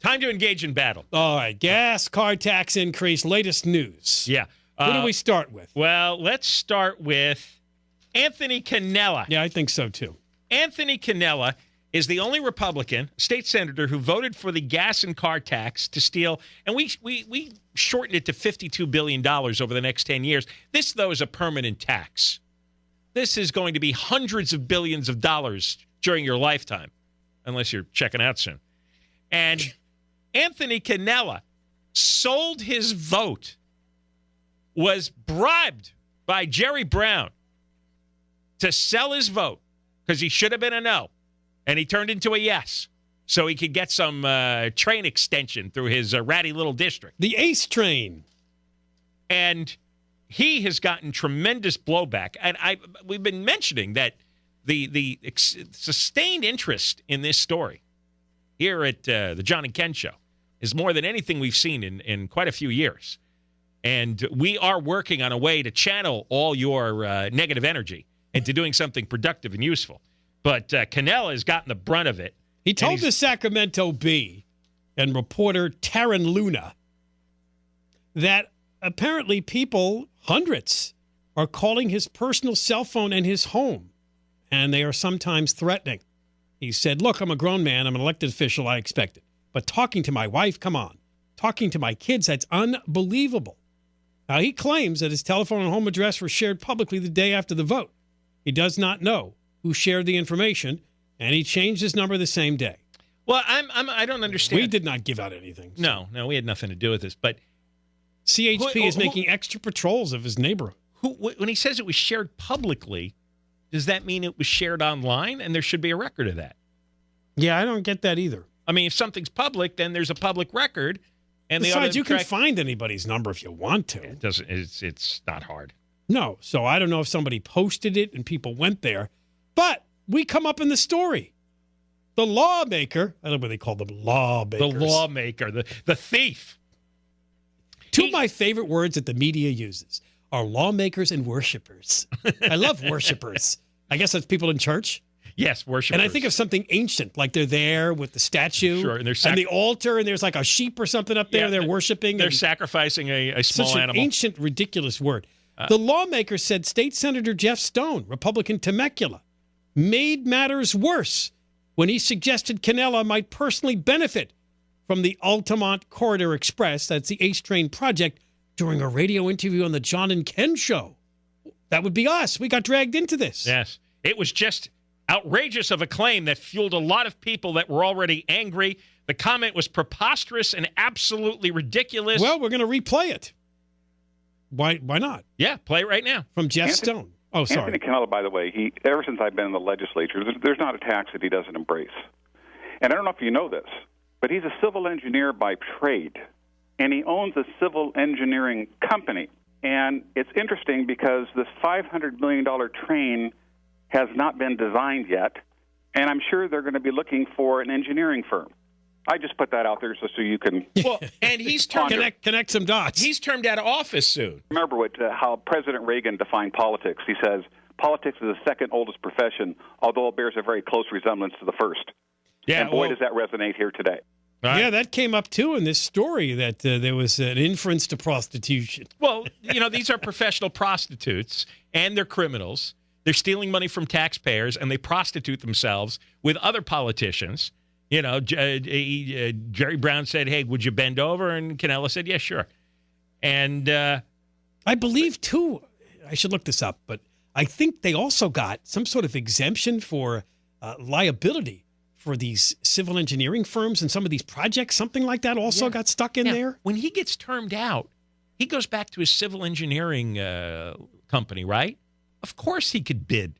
Time to engage in battle. All right. Gas, car tax increase, latest news. Yeah. Who do we start with? Well, let's start with Anthony Cannella. Yeah, I think so, too. Anthony Cannella is the only Republican state senator who voted for the gas and car tax to steal, and we shortened it to $52 billion over the next 10 years. This, though, is a permanent tax. This is going to be hundreds of billions of dollars during your lifetime, unless you're checking out soon. And Anthony Cannella sold his vote, was bribed by Jerry Brown to sell his vote because he should have been a no, and he turned into a yes so he could get some train extension through his ratty little district. The ACE train. And he has gotten tremendous blowback. And we've been mentioning that the sustained interest in this story here at the John and Ken Show is more than anything we've seen in quite a few years. And we are working on a way to channel all your negative energy into doing something productive and useful. But Cannella has gotten the brunt of it. He told the Sacramento Bee and reporter Taryn Luna that apparently people, hundreds, are calling his personal cell phone and his home, and they are sometimes threatening. He said, look, I'm a grown man. I'm an elected official. I expect it. But talking to my wife, come on. Talking to my kids, that's unbelievable. Now, he claims that his telephone and home address were shared publicly the day after the vote. He does not know who shared the information, and he changed his number the same day. Well, I don't understand. We did not give out anything. So. No, we had nothing to do with this. But CHP is making extra patrols of his neighborhood. When he says it was shared publicly, does that mean it was shared online? And there should be a record of that. Yeah, I don't get that either. I mean, if something's public, then there's a public record. And besides, you can find anybody's number if you want to. It doesn't. It's not hard. No. So I don't know if somebody posted it and people went there. But we come up in the story. The lawmaker, I don't know what they call them, lawmakers. The lawmaker, the thief. Two of my favorite words that the media uses are lawmakers and worshipers. I love worshipers. I guess that's people in church. Yes, worshipers. And I think of something ancient, like they're there with the statue and the altar, and there's like a sheep or something up there they're worshiping. They're sacrificing a small animal. Such an ancient, ridiculous word. The lawmaker said State Senator Jeff Stone, Republican Temecula, made matters worse when he suggested Cannella might personally benefit from the Altamont Corridor Express, that's the ACE Train project, during a radio interview on the John and Ken Show. That would be us. We got dragged into this. Yes. It was just outrageous of a claim that fueled a lot of people that were already angry. The comment was preposterous and absolutely ridiculous. Well, we're going to replay it. Why not? Yeah, play it right now. From Jeff Stone. Oh, sorry. Anthony Cannella, by the way, ever since I've been in the legislature, there's not a tax that he doesn't embrace. And I don't know if you know this, but he's a civil engineer by trade, and he owns a civil engineering company. And it's interesting because this $500 million train has not been designed yet, and I'm sure they're going to be looking for an engineering firm. I just put that out there so you can... Well, and he's connect some dots. He's termed out of office soon. Remember how President Reagan defined politics. He says, politics is the second oldest profession, although it bears a very close resemblance to the first. Yeah, and boy, does that resonate here today. Right. Yeah, that came up, too, in this story, that there was an inference to prostitution. Well, these are professional prostitutes, and they're criminals. They're stealing money from taxpayers, and they prostitute themselves with other politicians. Jerry Brown said, hey, would you bend over? And Cannella said, yeah, sure. And I believe, too, I should look this up, but I think they also got some sort of exemption for liability for these civil engineering firms and some of these projects. Something like that also got stuck in there. When he gets termed out, he goes back to his civil engineering company, right? Of course he could bid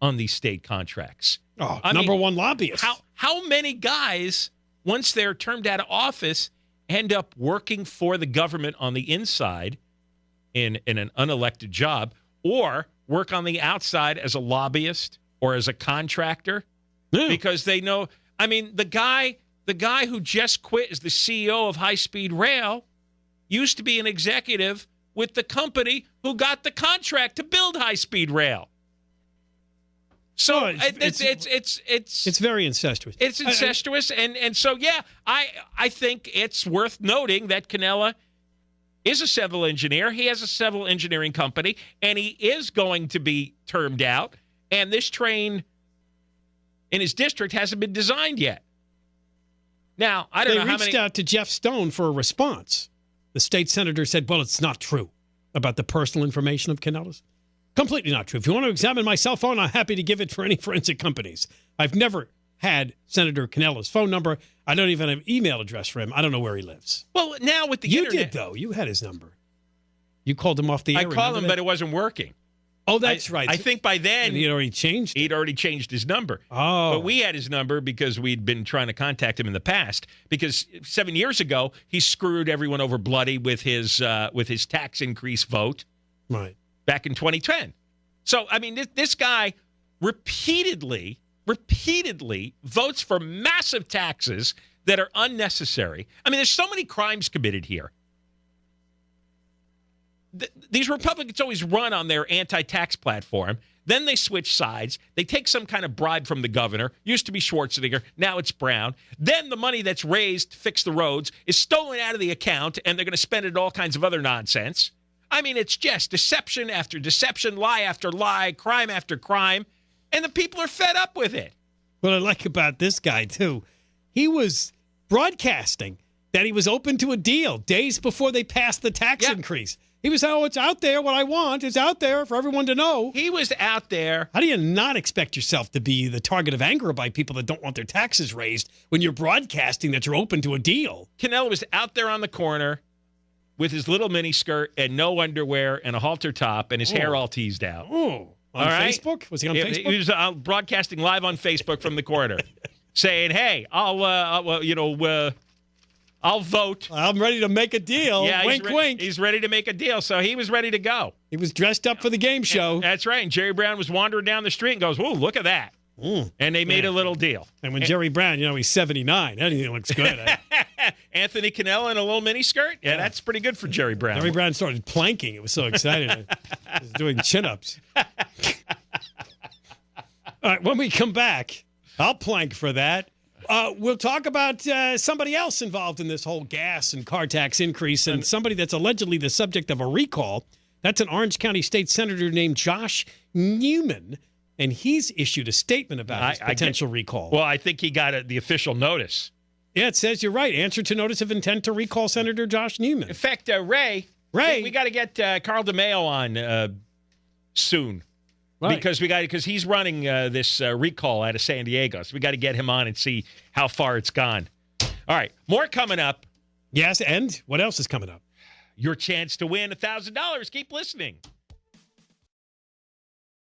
on these state contracts. Oh, number one lobbyist. How many guys, once they're termed out of office, end up working for the government on the inside in an unelected job, or work on the outside as a lobbyist or as a contractor? Yeah. Because they know, the guy who just quit as the CEO of High Speed Rail used to be an executive with the company who got the contract to build High Speed Rail. So No, it's very incestuous. It's incestuous, and so yeah, I think it's worth noting that Cannella is a civil engineer. He has a civil engineering company, and he is going to be termed out. And this train in his district hasn't been designed yet. Now, I don't know how many. They reached out to Jeff Stone for a response. The state senator said, well, it's not true about the personal information of Cannella's. Completely not true. If you want to examine my cell phone, I'm happy to give it for any forensic companies. I've never had Senator Cannella's phone number. I don't even have an email address for him. I don't know where he lives. Well, now with the internet. You did, though. You had his number. You called him off the air. I called him, but it wasn't working. Oh, that's right. I think by then he'd already changed it. He'd already changed his number. Oh. But we had his number because we'd been trying to contact him in the past. Because 7 years ago, he screwed everyone over bloody with his tax increase vote. Right. Back in 2010. So, I mean, this guy repeatedly votes for massive taxes that are unnecessary. I mean, there's so many crimes committed here. These Republicans always run on their anti-tax platform. Then they switch sides. They take some kind of bribe from the governor. Used to be Schwarzenegger. Now it's Brown. Then the money that's raised to fix the roads is stolen out of the account, and they're going to spend it on all kinds of other nonsense. I mean, it's just deception after deception, lie after lie, crime after crime, and the people are fed up with it. What I like about this guy, too, he was broadcasting that he was open to a deal days before they passed the tax increase. He was saying, oh, it's out there. What I want is out there for everyone to know. He was out there. How do you not expect yourself to be the target of anger by people that don't want their taxes raised when you're broadcasting that you're open to a deal? Cannella was out there on the corner with his little mini skirt and no underwear and a halter top and his hair all teased out. Oh, on Facebook? Was he on Facebook? He was broadcasting live on Facebook from the corner, saying, "Hey, I'll vote. I'm ready to make a deal." Yeah, wink, wink. He's ready to make a deal, so he was ready to go. He was dressed up for the game show. That's right. And Jerry Brown was wandering down the street and goes, "Whoa, look at that!" And they made a little deal. And when Jerry Brown, he's 79. Anything looks good. Anthony Cannella in a little mini skirt. Yeah, that's pretty good for Jerry Brown. Jerry Brown started planking. It was so exciting. He was doing chin-ups. All right, when we come back, I'll plank for that. We'll talk about somebody else involved in this whole gas and car tax increase and somebody that's allegedly the subject of a recall. That's an Orange County State Senator named Josh Newman, and he's issued a statement about his potential recall. Well, I think he got the official notice. Yeah, it says you're right. Answer to notice of intent to recall Senator Josh Newman. In fact, Ray, we got to get Carl DeMeo on soon. Right. Because he's running this recall out of San Diego. So we got to get him on and see how far it's gone. All right, more coming up. Yes, and what else is coming up? Your chance to win $1,000. Keep listening.